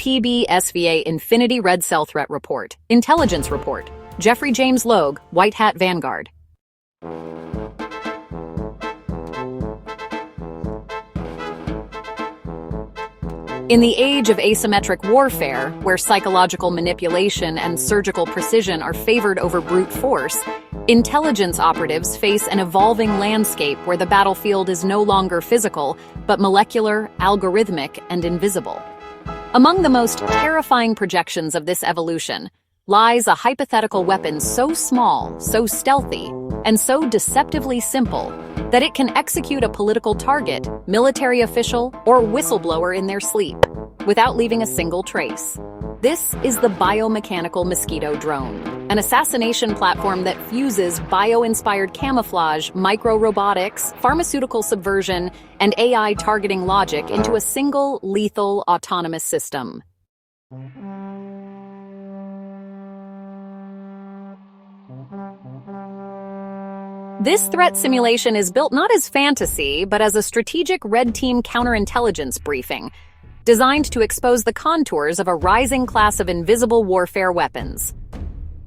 PBSVA Infinity Red Cell Threat Report, Intelligence Report, Jeffrey James Logue, White Hat Vanguard. In the age of asymmetric warfare, where psychological manipulation and surgical precision are favored over brute force, intelligence operatives face an evolving landscape where the battlefield is no longer physical, but molecular, algorithmic, and invisible. Among the most terrifying projections of this evolution lies a hypothetical weapon so small, so stealthy, and so deceptively simple that it can execute a political target, military official, or whistleblower in their sleep, without leaving a single trace. This is the Biomechanical Mosquito Drone, an assassination platform that fuses bio-inspired camouflage, micro-robotics, pharmaceutical subversion, and AI targeting logic into a single, lethal, autonomous system. This threat simulation is built not as fantasy, but as a strategic red team counterintelligence briefing, designed to expose the contours of a rising class of invisible warfare weapons.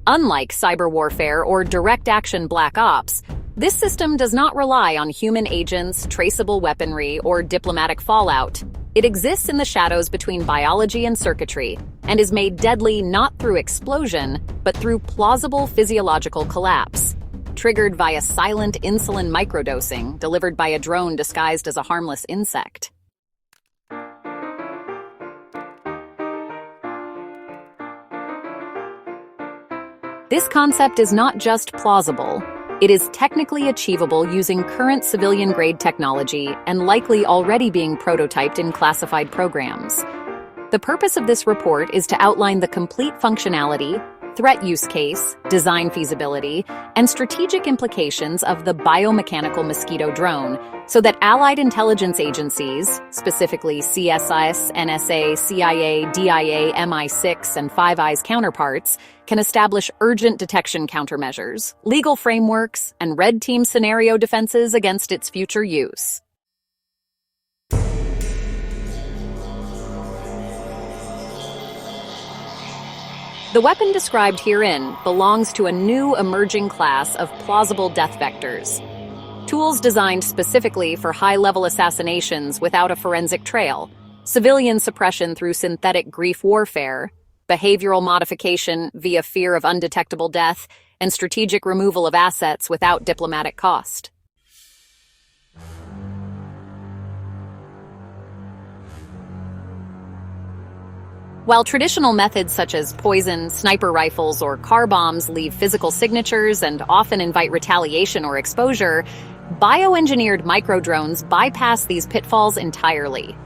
Unlike cyber warfare or direct-action black ops, this system does not rely on human agents, traceable weaponry, or diplomatic fallout. It exists in the shadows between biology and circuitry, and is made deadly not through explosion, but through plausible physiological collapse, triggered via silent insulin microdosing delivered by a drone disguised as a harmless insect. This concept is not just plausible, it is technically achievable using current civilian-grade technology and likely already being prototyped in classified programs. The purpose of this report is to outline the complete functionality, threat use case, design feasibility, and strategic implications of the Biomechanical Mosquito Drone so that allied intelligence agencies, specifically CSIS, NSA, CIA, DIA, MI6, and Five Eyes counterparts, can establish urgent detection countermeasures, legal frameworks, and red team scenario defenses against its future use. The weapon described herein belongs to a new emerging class of plausible death vectors, tools designed specifically for high-level assassinations without a forensic trail, civilian suppression through synthetic grief warfare, behavioral modification via fear of undetectable death, and strategic removal of assets without diplomatic cost. While traditional methods such as poison, sniper rifles, or car bombs leave physical signatures and often invite retaliation or exposure, bioengineered microdrones bypass these pitfalls entirely.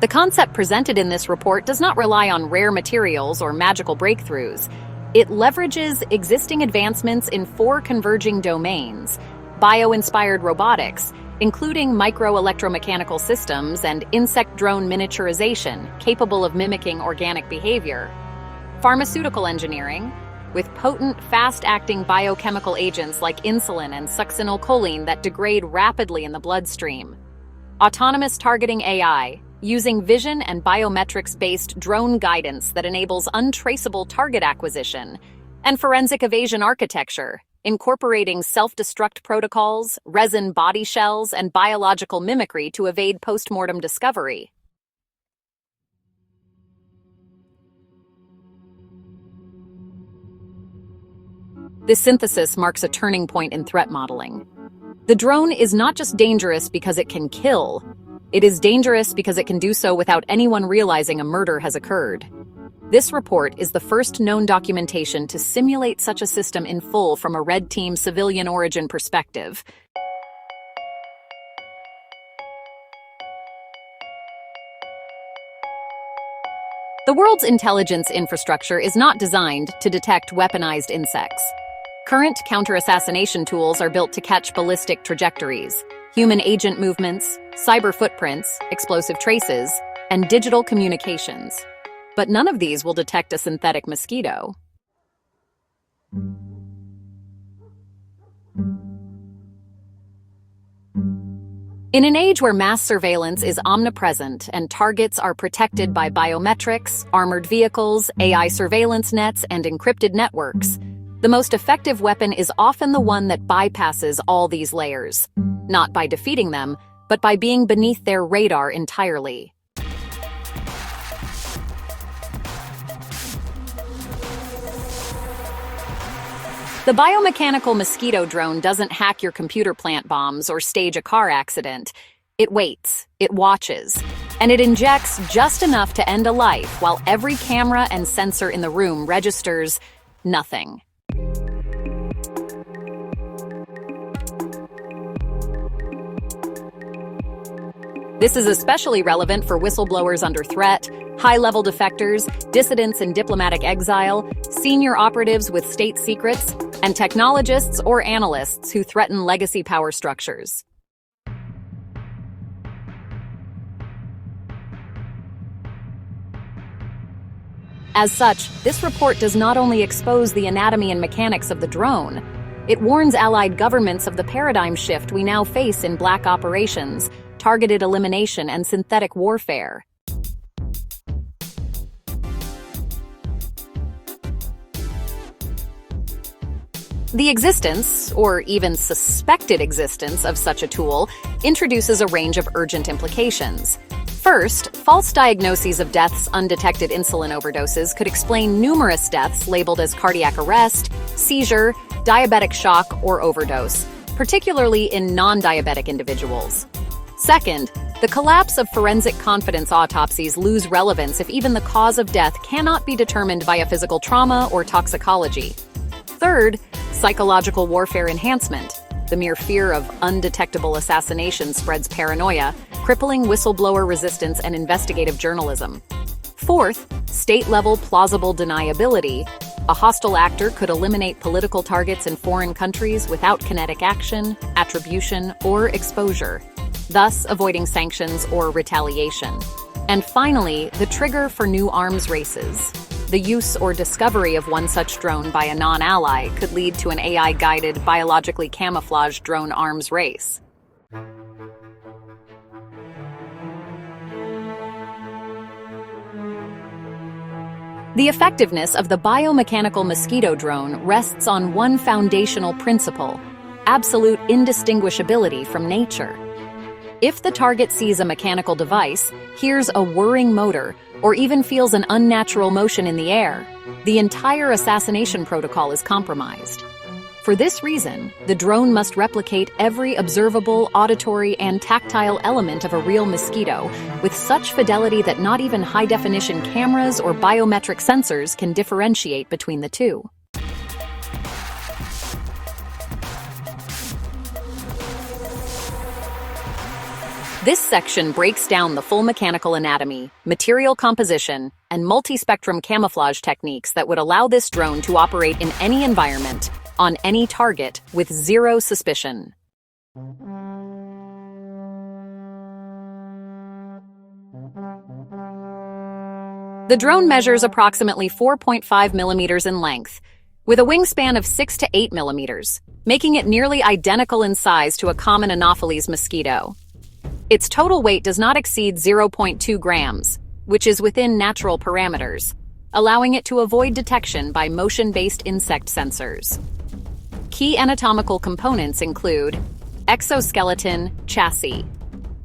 The concept presented in this report does not rely on rare materials or magical breakthroughs. It leverages existing advancements in 4 converging domains: bio-inspired robotics, including micro-electromechanical systems and insect drone miniaturization capable of mimicking organic behavior, pharmaceutical engineering, with potent, fast-acting biochemical agents like insulin and succinylcholine that degrade rapidly in the bloodstream, autonomous targeting AI, using vision and biometrics-based drone guidance that enables untraceable target acquisition, and forensic evasion architecture, incorporating self-destruct protocols, resin body shells, and biological mimicry to evade post-mortem discovery. This synthesis marks a turning point in threat modeling. The drone is not just dangerous because it can kill, it is dangerous because it can do so without anyone realizing a murder has occurred. This report is the first known documentation to simulate such a system in full from a red team civilian origin perspective. The world's intelligence infrastructure is not designed to detect weaponized insects. Current counter-assassination tools are built to catch ballistic trajectories, human agent movements, cyber footprints, explosive traces, and digital communications. But none of these will detect a synthetic mosquito. In an age where mass surveillance is omnipresent and targets are protected by biometrics, armored vehicles, AI surveillance nets, and encrypted networks, the most effective weapon is often the one that bypasses all these layers, not by defeating them, but by being beneath their radar entirely. The biomechanical mosquito drone doesn't hack your computer plant bombs or stage a car accident. It waits, it watches, and it injects just enough to end a life while every camera and sensor in the room registers nothing. This is especially relevant for whistleblowers under threat, high-level defectors, dissidents in diplomatic exile, senior operatives with state secrets, and technologists or analysts who threaten legacy power structures. As such, this report does not only expose the anatomy and mechanics of the drone, it warns allied governments of the paradigm shift we now face in black operations, targeted elimination, and synthetic warfare. The existence, or even suspected existence, of such a tool introduces a range of urgent implications. First, false diagnoses of deaths undetected insulin overdoses could explain numerous deaths labeled as cardiac arrest, seizure, diabetic shock, or overdose, particularly in non-diabetic individuals. Second, the collapse of forensic confidence autopsies lose relevance if even the cause of death cannot be determined via physical trauma or toxicology. Third, psychological warfare enhancement. The mere fear of undetectable assassination spreads paranoia, crippling whistleblower resistance and investigative journalism. Fourth, state-level plausible deniability. A hostile actor could eliminate political targets in foreign countries without kinetic action, attribution, or exposure, thus avoiding sanctions or retaliation. And finally, the trigger for new arms races. The use or discovery of one such drone by a non-ally could lead to an AI-guided, biologically camouflaged drone arms race. The effectiveness of the biomechanical mosquito drone rests on one foundational principle: absolute indistinguishability from nature. If the target sees a mechanical device, hears a whirring motor, or even feels an unnatural motion in the air, the entire assassination protocol is compromised. For this reason, the drone must replicate every observable, auditory, and tactile element of a real mosquito with such fidelity that not even high-definition cameras or biometric sensors can differentiate between the two. This section breaks down the full mechanical anatomy, material composition, and multispectrum camouflage techniques that would allow this drone to operate in any environment, on any target, with zero suspicion. The drone measures approximately 4.5 millimeters in length, with a wingspan of 6 to 8 millimeters, making it nearly identical in size to a common Anopheles mosquito. Its total weight does not exceed 0.2 grams, which is within natural parameters, allowing it to avoid detection by motion-based insect sensors. Key anatomical components include exoskeleton chassis,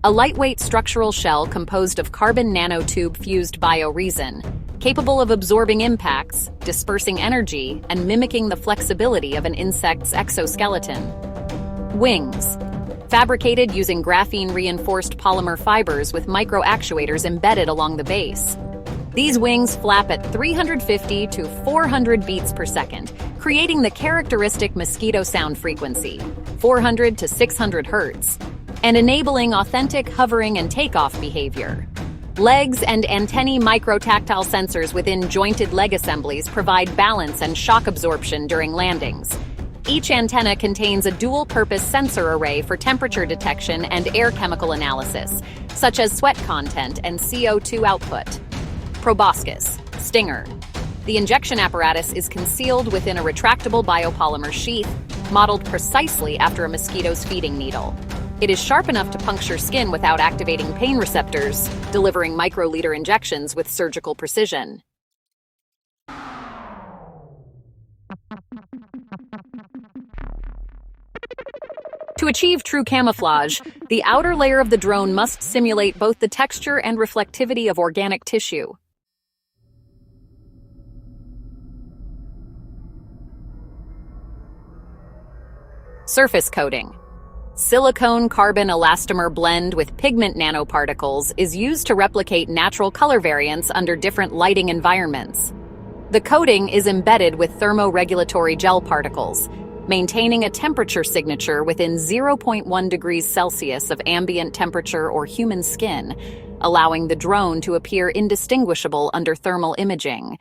a lightweight structural shell composed of carbon nanotube-fused bioresin, capable of absorbing impacts, dispersing energy, and mimicking the flexibility of an insect's exoskeleton. Wings, fabricated using graphene-reinforced polymer fibers with micro-actuators embedded along the base. These wings flap at 350 to 400 beats per second, creating the characteristic mosquito sound frequency, 400 to 600 hertz, and enabling authentic hovering and takeoff behavior. Legs and antennae micro-tactile sensors within jointed leg assemblies provide balance and shock absorption during landings. Each antenna contains a dual-purpose sensor array for temperature detection and air chemical analysis, such as sweat content and CO2 output. Proboscis, stinger. The injection apparatus is concealed within a retractable biopolymer sheath, modeled precisely after a mosquito's feeding needle. It is sharp enough to puncture skin without activating pain receptors, delivering microliter injections with surgical precision. To achieve true camouflage, the outer layer of the drone must simulate both the texture and reflectivity of organic tissue. Surface coating. Silicone-carbon elastomer blend with pigment nanoparticles is used to replicate natural color variants under different lighting environments. The coating is embedded with thermoregulatory gel particles, maintaining a temperature signature within 0.1 degrees Celsius of ambient temperature or human skin, allowing the drone to appear indistinguishable under thermal imaging.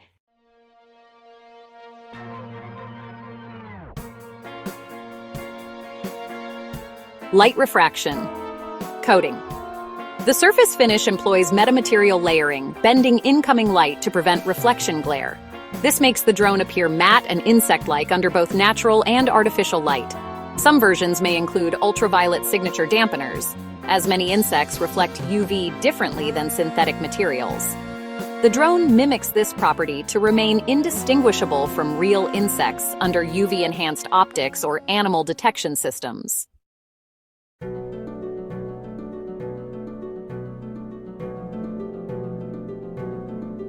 Light refraction. Coating. The surface finish employs metamaterial layering, bending incoming light to prevent reflection glare. This makes the drone appear matte and insect-like under both natural and artificial light. Some versions may include ultraviolet signature dampeners, as many insects reflect UV differently than synthetic materials. The drone mimics this property to remain indistinguishable from real insects under UV-enhanced optics or animal detection systems.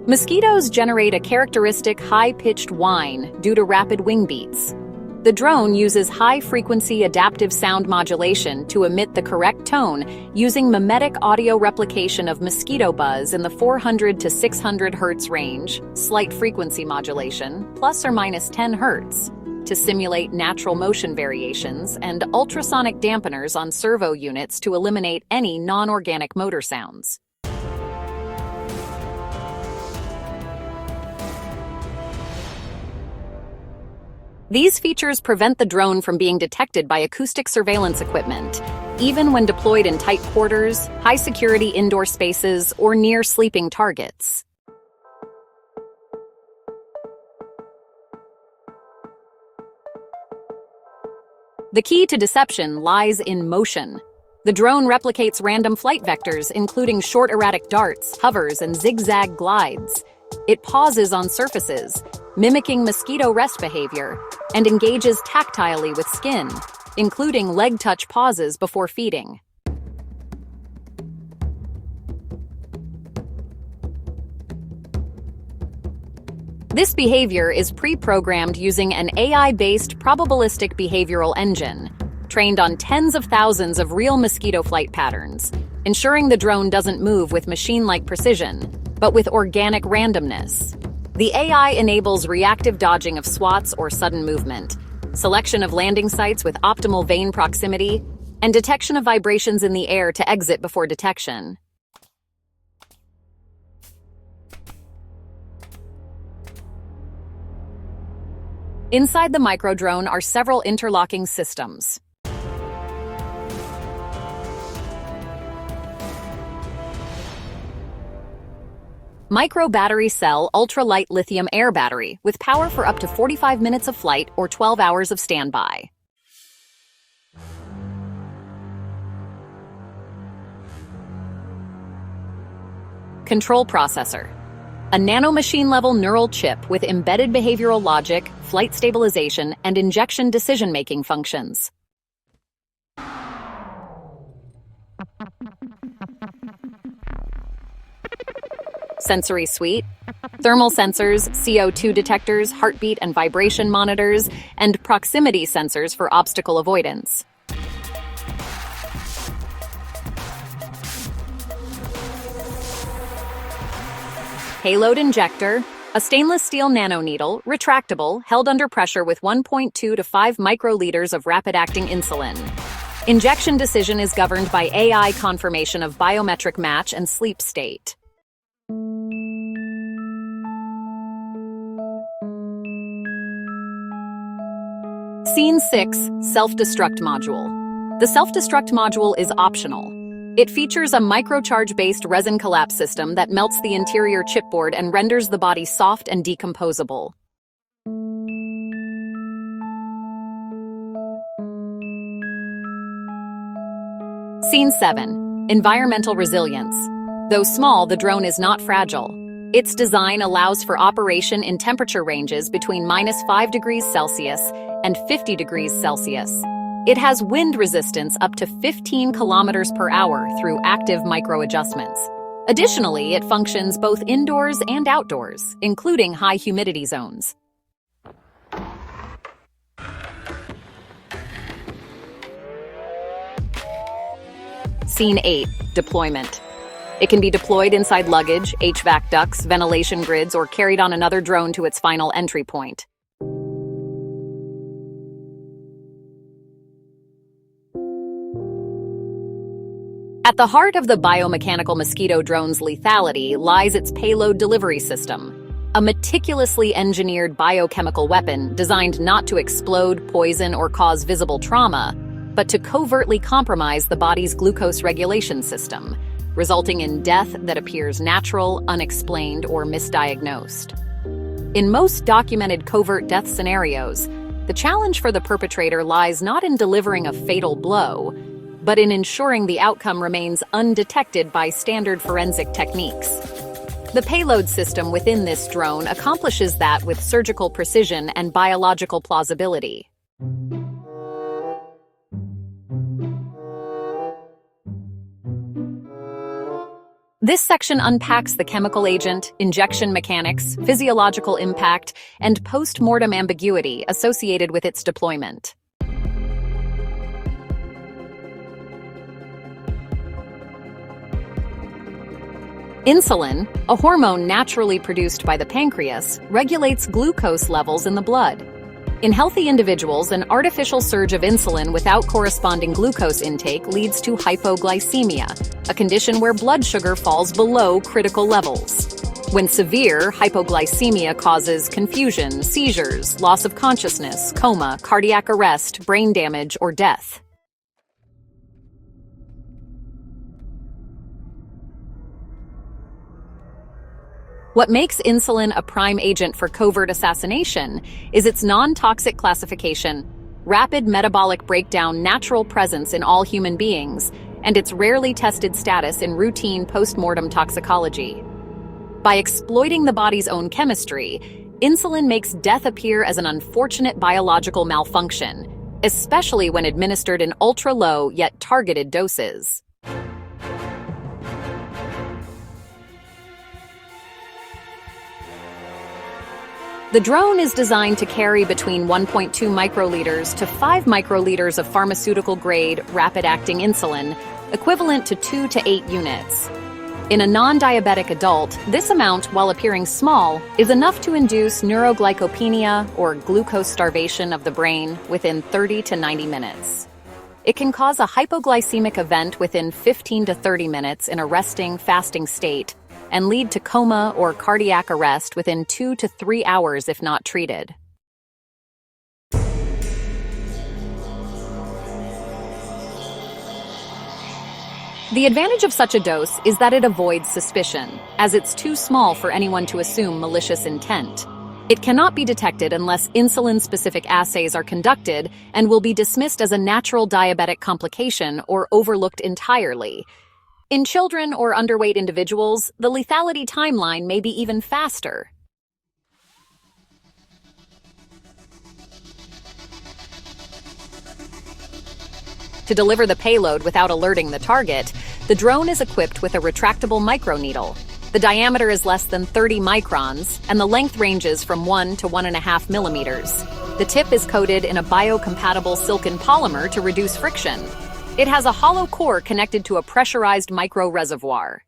Mosquitoes generate a characteristic high-pitched whine due to rapid wing beats. The drone uses high-frequency adaptive sound modulation to emit the correct tone using mimetic audio replication of mosquito buzz in the 400 to 600 Hz range, slight frequency modulation, plus or minus 10 Hz, to simulate natural motion variations, and ultrasonic dampeners on servo units to eliminate any non-organic motor sounds. These features prevent the drone from being detected by acoustic surveillance equipment, even when deployed in tight quarters, high-security indoor spaces, or near sleeping targets. The key to deception lies in motion. The drone replicates random flight vectors, including short erratic darts, hovers, and zigzag glides. It pauses on surfaces, mimicking mosquito rest behavior, and engages tactilely with skin, including leg touch pauses before feeding. This behavior is pre-programmed using an AI-based probabilistic behavioral engine, trained on tens of thousands of real mosquito flight patterns, ensuring the drone doesn't move with machine-like precision, but with organic randomness. The AI enables reactive dodging of swats or sudden movement, selection of landing sites with optimal vane proximity, and detection of vibrations in the air to exit before detection. Inside the microdrone are several interlocking systems. Micro battery cell ultralight lithium air battery with power for up to 45 minutes of flight or 12 hours of standby. Control processor. A nanomachine-level neural chip with embedded behavioral logic, flight stabilization, and injection decision-making functions. Sensory suite. Thermal sensors, CO2 detectors, heartbeat and vibration monitors, and proximity sensors for obstacle avoidance. Payload injector, a stainless steel nanoneedle, retractable, held under pressure with 1.2 to 5 microliters of rapid-acting insulin. Injection decision is governed by AI confirmation of biometric match and sleep state. Scene 6, Self-Destruct Module. The self-destruct module is optional. It features a microcharge-based resin collapse system that melts the interior chipboard and renders the body soft and decomposable. Scene 7. Environmental resilience. Though small, the drone is not fragile. Its design allows for operation in temperature ranges between -5 degrees Celsius and 50 degrees Celsius. It has wind resistance up to 15 kilometers per hour through active micro-adjustments. Additionally, it functions both indoors and outdoors, including high humidity zones. Scene 8. Deployment. It can be deployed inside luggage, HVAC ducts, ventilation grids, or carried on another drone to its final entry point. At the heart of the biomechanical mosquito drone's lethality lies its payload delivery system, a meticulously engineered biochemical weapon designed not to explode, poison, or cause visible trauma, but to covertly compromise the body's glucose regulation system, resulting in death that appears natural, unexplained, or misdiagnosed. In most documented covert death scenarios, the challenge for the perpetrator lies not in delivering a fatal blow, but in ensuring the outcome remains undetected by standard forensic techniques. The payload system within this drone accomplishes that with surgical precision and biological plausibility. This section unpacks the chemical agent, injection mechanics, physiological impact, and post-mortem ambiguity associated with its deployment. Insulin, a hormone naturally produced by the pancreas, regulates glucose levels in the blood. In healthy individuals, an artificial surge of insulin without corresponding glucose intake leads to hypoglycemia, a condition where blood sugar falls below critical levels. When severe, hypoglycemia causes confusion, seizures, loss of consciousness, coma, cardiac arrest, brain damage, or death. What makes insulin a prime agent for covert assassination is its non-toxic classification, rapid metabolic breakdown, natural presence in all human beings, and its rarely tested status in routine post-mortem toxicology. By exploiting the body's own chemistry, insulin makes death appear as an unfortunate biological malfunction, especially when administered in ultra-low yet targeted doses. The drone is designed to carry between 1.2 microliters to 5 microliters of pharmaceutical-grade, rapid-acting insulin, equivalent to 2 to 8 units. In a non-diabetic adult, this amount, while appearing small, is enough to induce neuroglycopenia or glucose starvation of the brain within 30 to 90 minutes. It can cause a hypoglycemic event within 15 to 30 minutes in a resting, fasting state, and lead to coma or cardiac arrest within 2 to 3 hours if not treated. The advantage of such a dose is that it avoids suspicion, as it's too small for anyone to assume malicious intent. It cannot be detected unless insulin-specific assays are conducted and will be dismissed as a natural diabetic complication or overlooked entirely. In children or underweight individuals, the lethality timeline may be even faster. To deliver the payload without alerting the target, the drone is equipped with a retractable microneedle. The diameter is less than 30 microns, and the length ranges from 1 to 1.5 millimeters. The tip is coated in a biocompatible silken polymer to reduce friction. It has a hollow core connected to a pressurized micro-reservoir.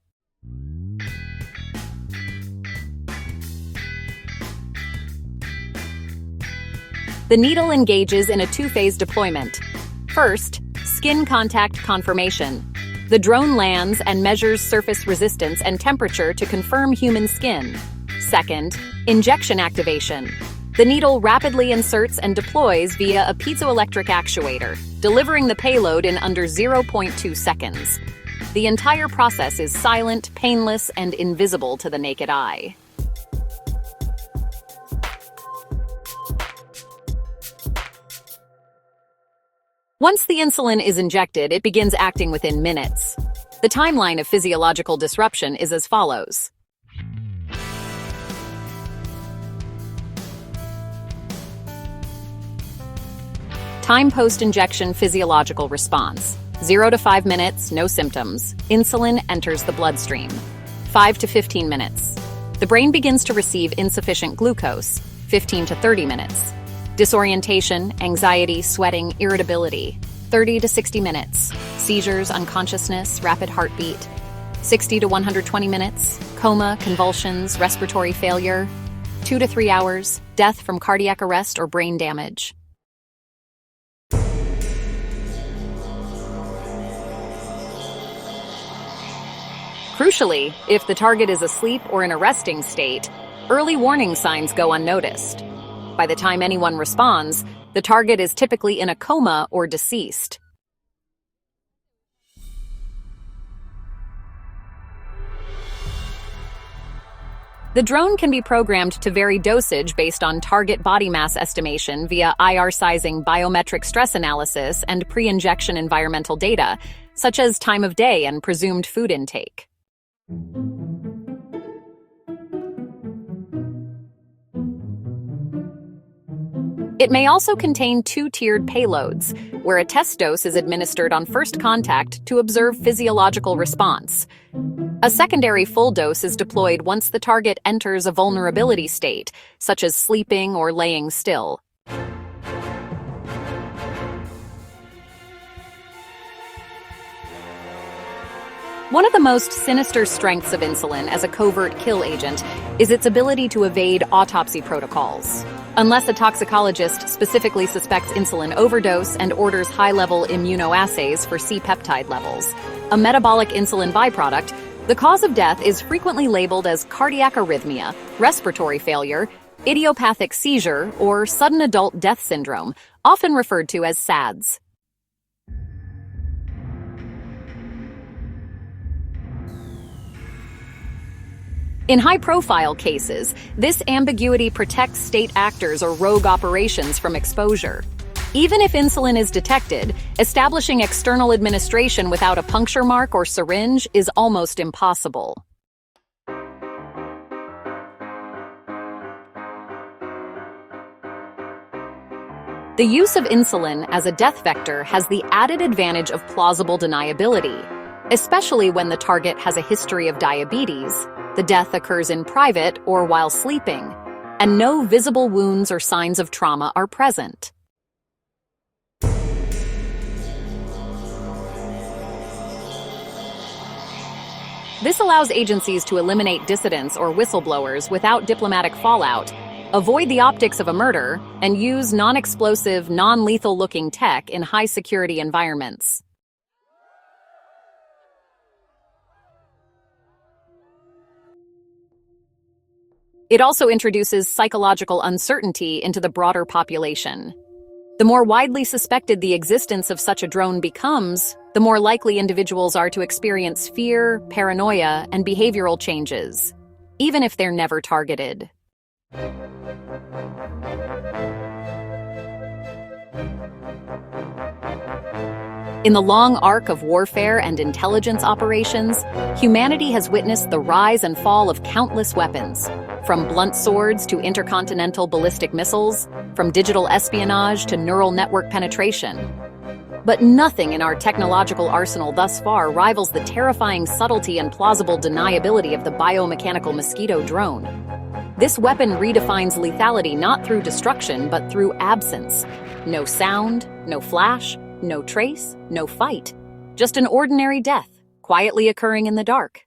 The needle engages in a two-phase deployment. First, skin contact confirmation. The drone lands and measures surface resistance and temperature to confirm human skin. Second, injection activation. The needle rapidly inserts and deploys via a piezoelectric actuator, delivering the payload in under 0.2 seconds. The entire process is silent, painless, and invisible to the naked eye. Once the insulin is injected, it begins acting within minutes. The timeline of physiological disruption is as follows. Time post-injection physiological response. 0 to 5 minutes, no symptoms. Insulin enters the bloodstream. 5 to 15 minutes. The brain begins to receive insufficient glucose. 15 to 30 minutes. Disorientation, anxiety, sweating, irritability. 30 to 60 minutes. Seizures, unconsciousness, rapid heartbeat. 60 to 120 minutes. Coma, convulsions, respiratory failure. 2 to 3 hours. Death from cardiac arrest or brain damage. Crucially, if the target is asleep or in a resting state, early warning signs go unnoticed. By the time anyone responds, the target is typically in a coma or deceased. The drone can be programmed to vary dosage based on target body mass estimation via IR sizing biometric stress analysis and pre-injection environmental data, such as time of day and presumed food intake. It may also contain two-tiered payloads, where a test dose is administered on first contact to observe physiological response. A secondary full dose is deployed once the target enters a vulnerability state, such as sleeping or laying still. One of the most sinister strengths of insulin as a covert kill agent is its ability to evade autopsy protocols. Unless a toxicologist specifically suspects insulin overdose and orders high-level immunoassays for C-peptide levels, a metabolic insulin byproduct, the cause of death is frequently labeled as cardiac arrhythmia, respiratory failure, idiopathic seizure, or sudden adult death syndrome, often referred to as SADS. In high-profile cases, this ambiguity protects state actors or rogue operations from exposure. Even if insulin is detected, establishing external administration without a puncture mark or syringe is almost impossible. The use of insulin as a death vector has the added advantage of plausible deniability, especially when the target has a history of diabetes. The death occurs in private or while sleeping, and no visible wounds or signs of trauma are present. This allows agencies to eliminate dissidents or whistleblowers without diplomatic fallout, avoid the optics of a murder, and use non-explosive, non-lethal-looking tech in high-security environments. It also introduces psychological uncertainty into the broader population. The more widely suspected the existence of such a drone becomes, the more likely individuals are to experience fear, paranoia, and behavioral changes, even if they're never targeted. In the long arc of warfare and intelligence operations, humanity has witnessed the rise and fall of countless weapons, from blunt swords to intercontinental ballistic missiles, from digital espionage to neural network penetration. But nothing in our technological arsenal thus far rivals the terrifying subtlety and plausible deniability of the biomechanical mosquito drone. This weapon redefines lethality not through destruction, but through absence. No sound, no flash, no trace, no fight. Just an ordinary death, quietly occurring in the dark.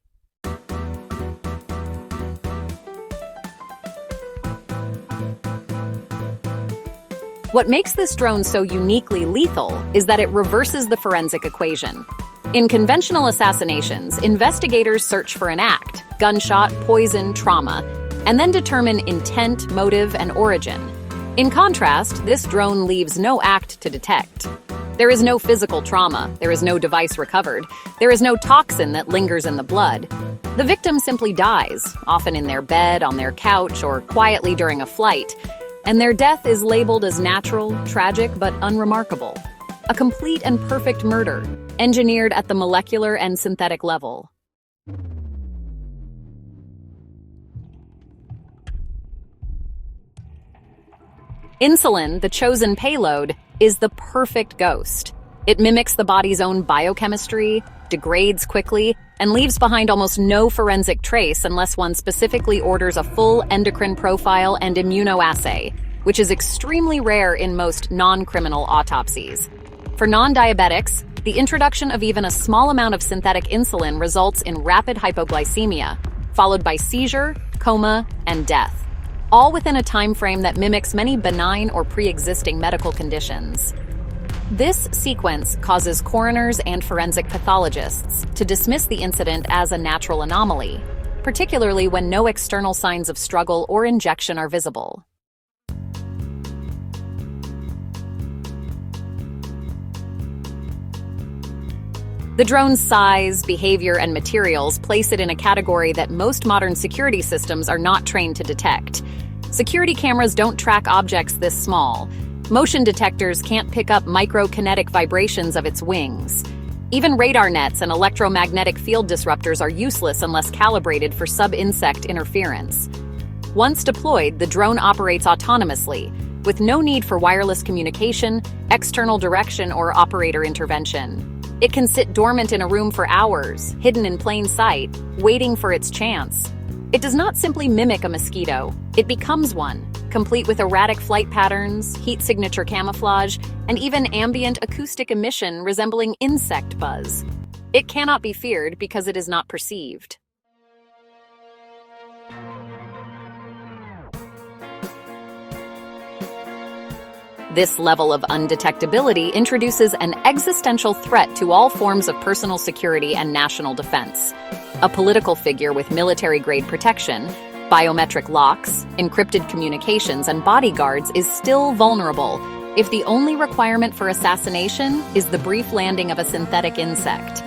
What makes this drone so uniquely lethal is that it reverses the forensic equation. In conventional assassinations, investigators search for an act, gunshot, poison, trauma, and then determine intent, motive, and origin. In contrast, this drone leaves no act to detect. There is no physical trauma, there is no device recovered, there is no toxin that lingers in the blood. The victim simply dies, often in their bed, on their couch, or quietly during a flight, and their death is labeled as natural, tragic, but unremarkable. A complete and perfect murder, engineered at the molecular and synthetic level. Insulin, the chosen payload, is the perfect ghost. It mimics the body's own biochemistry, degrades quickly, and leaves behind almost no forensic trace unless one specifically orders a full endocrine profile and immunoassay, which is extremely rare in most non-criminal autopsies. For non-diabetics, the introduction of even a small amount of synthetic insulin results in rapid hypoglycemia, followed by seizure, coma, and death, all within a time frame that mimics many benign or pre-existing medical conditions. This sequence causes coroners and forensic pathologists to dismiss the incident as a natural anomaly, particularly when no external signs of struggle or injection are visible. The drone's size, behavior, and materials place it in a category that most modern security systems are not trained to detect. Security cameras don't track objects this small. Motion detectors can't pick up microkinetic vibrations of its wings. Even radar nets and electromagnetic field disruptors are useless unless calibrated for sub-insect interference. Once deployed, the drone operates autonomously, with no need for wireless communication, external direction, or operator intervention. It can sit dormant in a room for hours, hidden in plain sight, waiting for its chance. It does not simply mimic a mosquito, it becomes one, complete with erratic flight patterns, heat signature camouflage, and even ambient acoustic emission resembling insect buzz. It cannot be feared because it is not perceived. This level of undetectability introduces an existential threat to all forms of personal security and national defense. A political figure with military-grade protection, biometric locks, encrypted communications, and bodyguards is still vulnerable if the only requirement for assassination is the brief landing of a synthetic insect.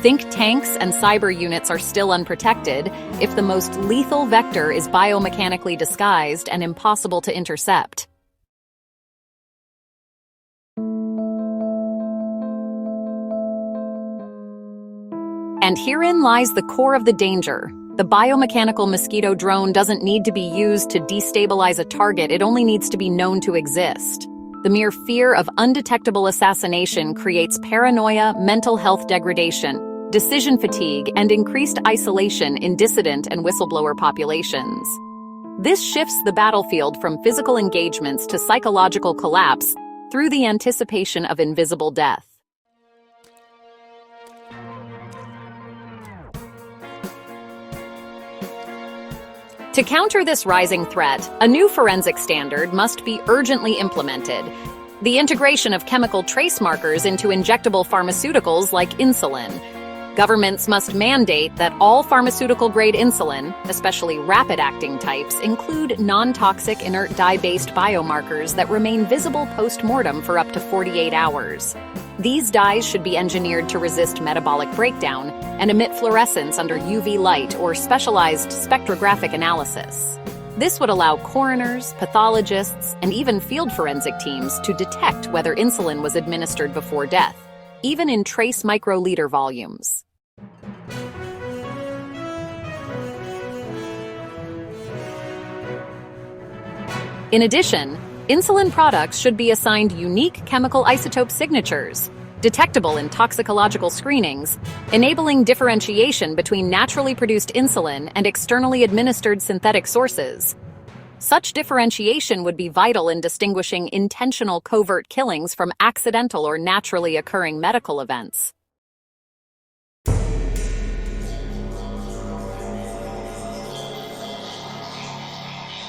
Think tanks and cyber units are still unprotected if the most lethal vector is biomechanically disguised and impossible to intercept. And herein lies the core of the danger. The biomechanical mosquito drone doesn't need to be used to destabilize a target, it only needs to be known to exist. The mere fear of undetectable assassination creates paranoia, mental health degradation, decision fatigue, and increased isolation in dissident and whistleblower populations. This shifts the battlefield from physical engagements to psychological collapse through the anticipation of invisible death. To counter this rising threat, a new forensic standard must be urgently implemented: the integration of chemical trace markers into injectable pharmaceuticals like insulin. Governments must mandate that all pharmaceutical-grade insulin, especially rapid-acting types, include non-toxic inert dye-based biomarkers that remain visible post-mortem for up to 48 hours. These dyes should be engineered to resist metabolic breakdown and emit fluorescence under UV light or specialized spectrographic analysis. This would allow coroners, pathologists, and even field forensic teams to detect whether insulin was administered before death, even in trace microliter volumes. In addition, insulin products should be assigned unique chemical isotope signatures, detectable in toxicological screenings, enabling differentiation between naturally produced insulin and externally administered synthetic sources. Such differentiation would be vital in distinguishing intentional covert killings from accidental or naturally occurring medical events.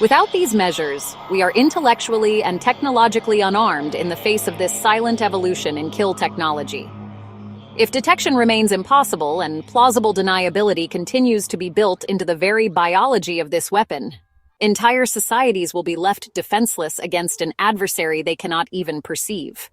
Without these measures, we are intellectually and technologically unarmed in the face of this silent evolution in kill technology. If detection remains impossible and plausible deniability continues to be built into the very biology of this weapon, entire societies will be left defenseless against an adversary they cannot even perceive.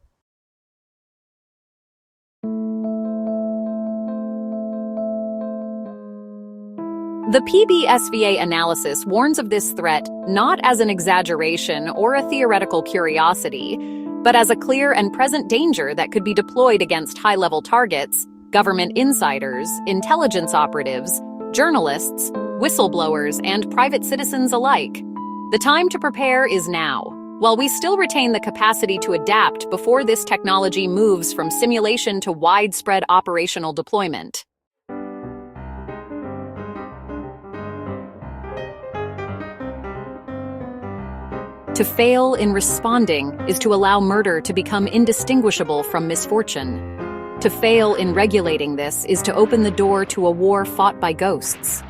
The PBSVA analysis warns of this threat not as an exaggeration or a theoretical curiosity, but as a clear and present danger that could be deployed against high-level targets, government insiders, intelligence operatives, journalists, whistleblowers, and private citizens alike. The time to prepare is now, while we still retain the capacity to adapt before this technology moves from simulation to widespread operational deployment. To fail in responding is to allow murder to become indistinguishable from misfortune. To fail in regulating this is to open the door to a war fought by ghosts.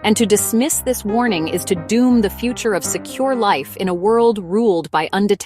And to dismiss this warning is to doom the future of secure life in a world ruled by undetectable